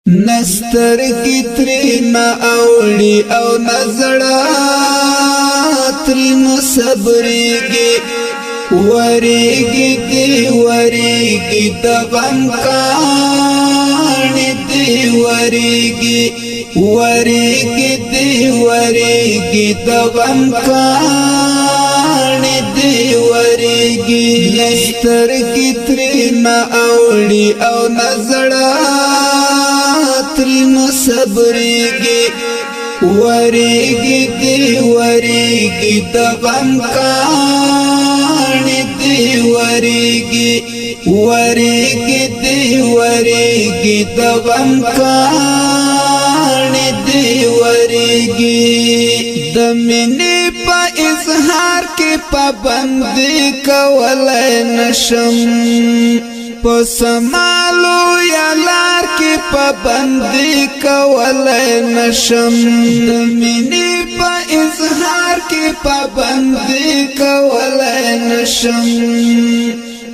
نستر کی ترینا اوڑی او نزڑا ترینو صبریگی وریگی دی وریگی دغم کانی دی وریگی وریگی دی وریگی دغم کانی دی وریگی نستر کی ترینا اوڑی او نزڑا ترینو صبریگی وریگی دی وریگی دغم کانی دی وریگی وریگی دی وریگی دغم کانی دی وریگی دمینی پا اظہار کی پابندی کولای نشم پسمالو یا لار کی پابندی کولای نشم دمینی پا اظہار کی پابندی کولای نشم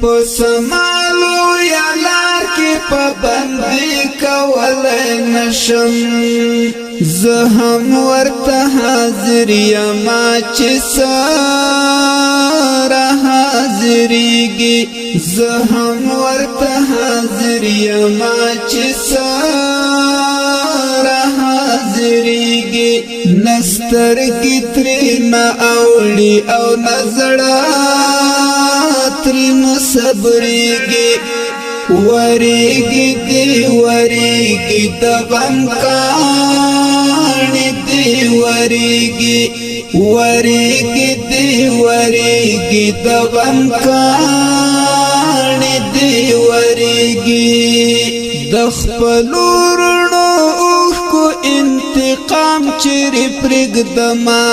پسمالو یا لار کی پابندی کولای نشم زهم ورته حاضر یما چې سره حاضریږي زهم ورته حاضر یما چې سره حاضریږي نستر کی ترینا اوړي او نزړه ترینو صبریږي وریگی دی وریگی دغم کانی دی وریگی وریگی دی وریگی دغم کانی دی وریگی دخپلو رونو اوخ کو انتقام چری پرگدما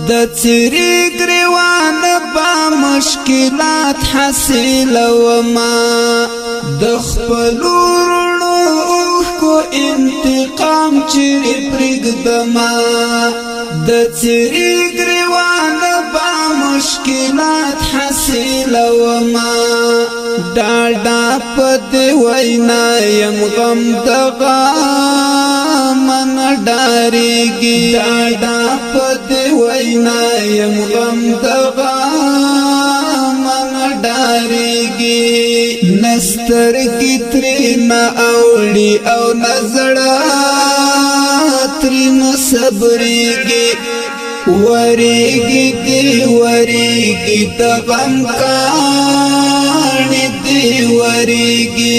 د چری گریوان با مشکلات حاصل وما دخپلو رونو کو انتقام چری پرگدما د چری گریوان با مشکلات حاصل وما ډاډا پد وینا یم غم دغه من ډاریږي ډاډا پد وینا یم غم دغه من ډاریږي نستر کی ترینا اوړي او نزړه ترینو صبریږي وریگی دی وریگی دغم کانی دی وریگی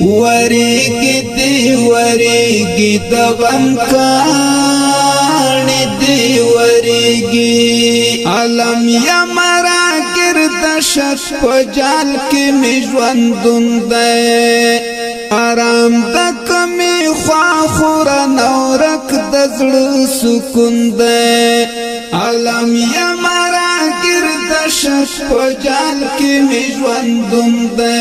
وریگی دی وریگی دغم کانی دی وریگی علم یمرا گرد شک پجال کی مجوندن دے آرام دکمی خواخورا نورک دزل سکون دے علم یمرا گرد شک پجال کی مجوندن دے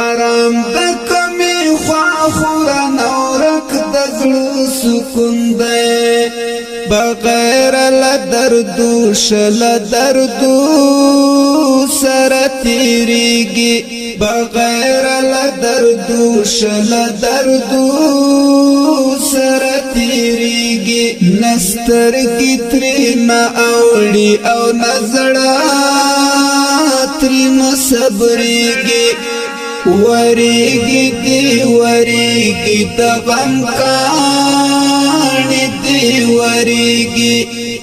آرام دکمی خواخورا نورک دزل سکون دے بغیر لدردو شل دردو سر تیریگی بغیر لدردو شل دردو سر تیریگی نستر کی ترینا اوڑی او نزڑا ترینو صبریگی وریگی دی وریگی دغم کانی دی وریگی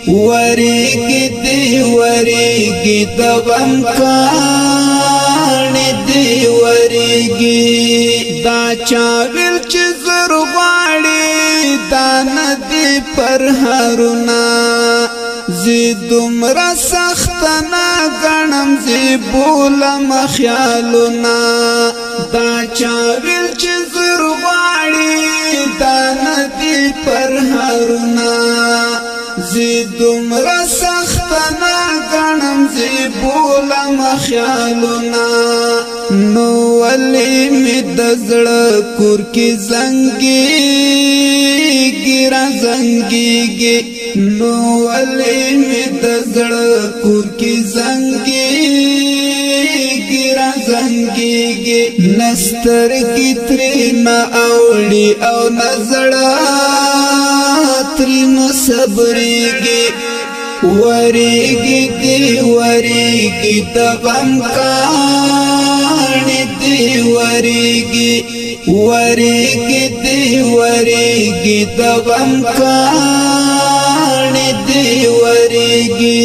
وریگی دی وریگی دغم کانی دی وریگی دا چاویل چی زرغواړي دا ندی پر هرونا زیدمرا سختنا گنم زی بولم خیالونا دا چاویل چی زرغواړي دا ندی پر هرونا زیدمرا سختنا گنم زی بولم خیالونا نو ولی می دزړه کور کی زنګي ګرا زنګي نو ولی می دزړه کور کی زنګي ګرا زنګي رنگیږي نستر کی ترنا اوړي او نزړه ترنو صبرېږي وریږي دی وریږي د غم کاڼي دی وریږي وریږي دی وریږي د غم کاڼي دی وریږي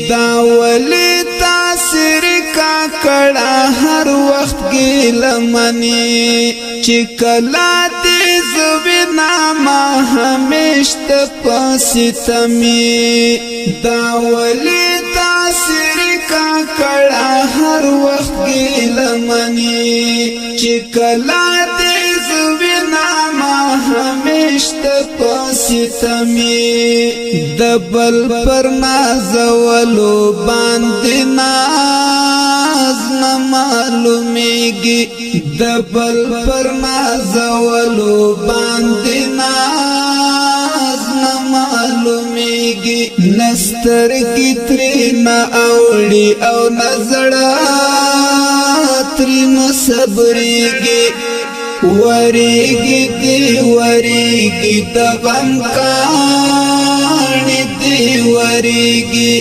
دا ولې تاثیر کا کړه هر وخت ګلمني چې کلا دې زوینا ما همیشت پاستمی دا ولی تاثیر کا کړه هر وخت ګلمني چې کلا دې زوینا ما همیشت پاستمی د بل پر نازولو باندې ناز نه معلومیږي د بل پر نازولو باندې ناز نه معلومیږي نستر کی ترنا اوړي او نزړه ترنو صبرېږي وریږي دی وریږي د غم کاڼي دی وریږي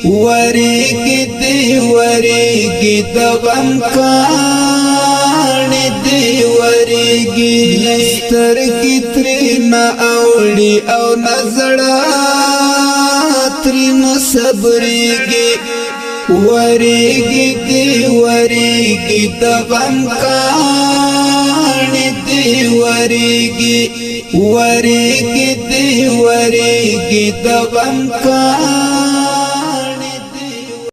وریږي دی وریږي د غم کاڼي دی وریږي نستر کی ترنا اوړي او نزړه ترنو صبرېږي وریږي دی وریږي د غم کاڼي دی وریږي وریږي دی وریږي د غم کاڼي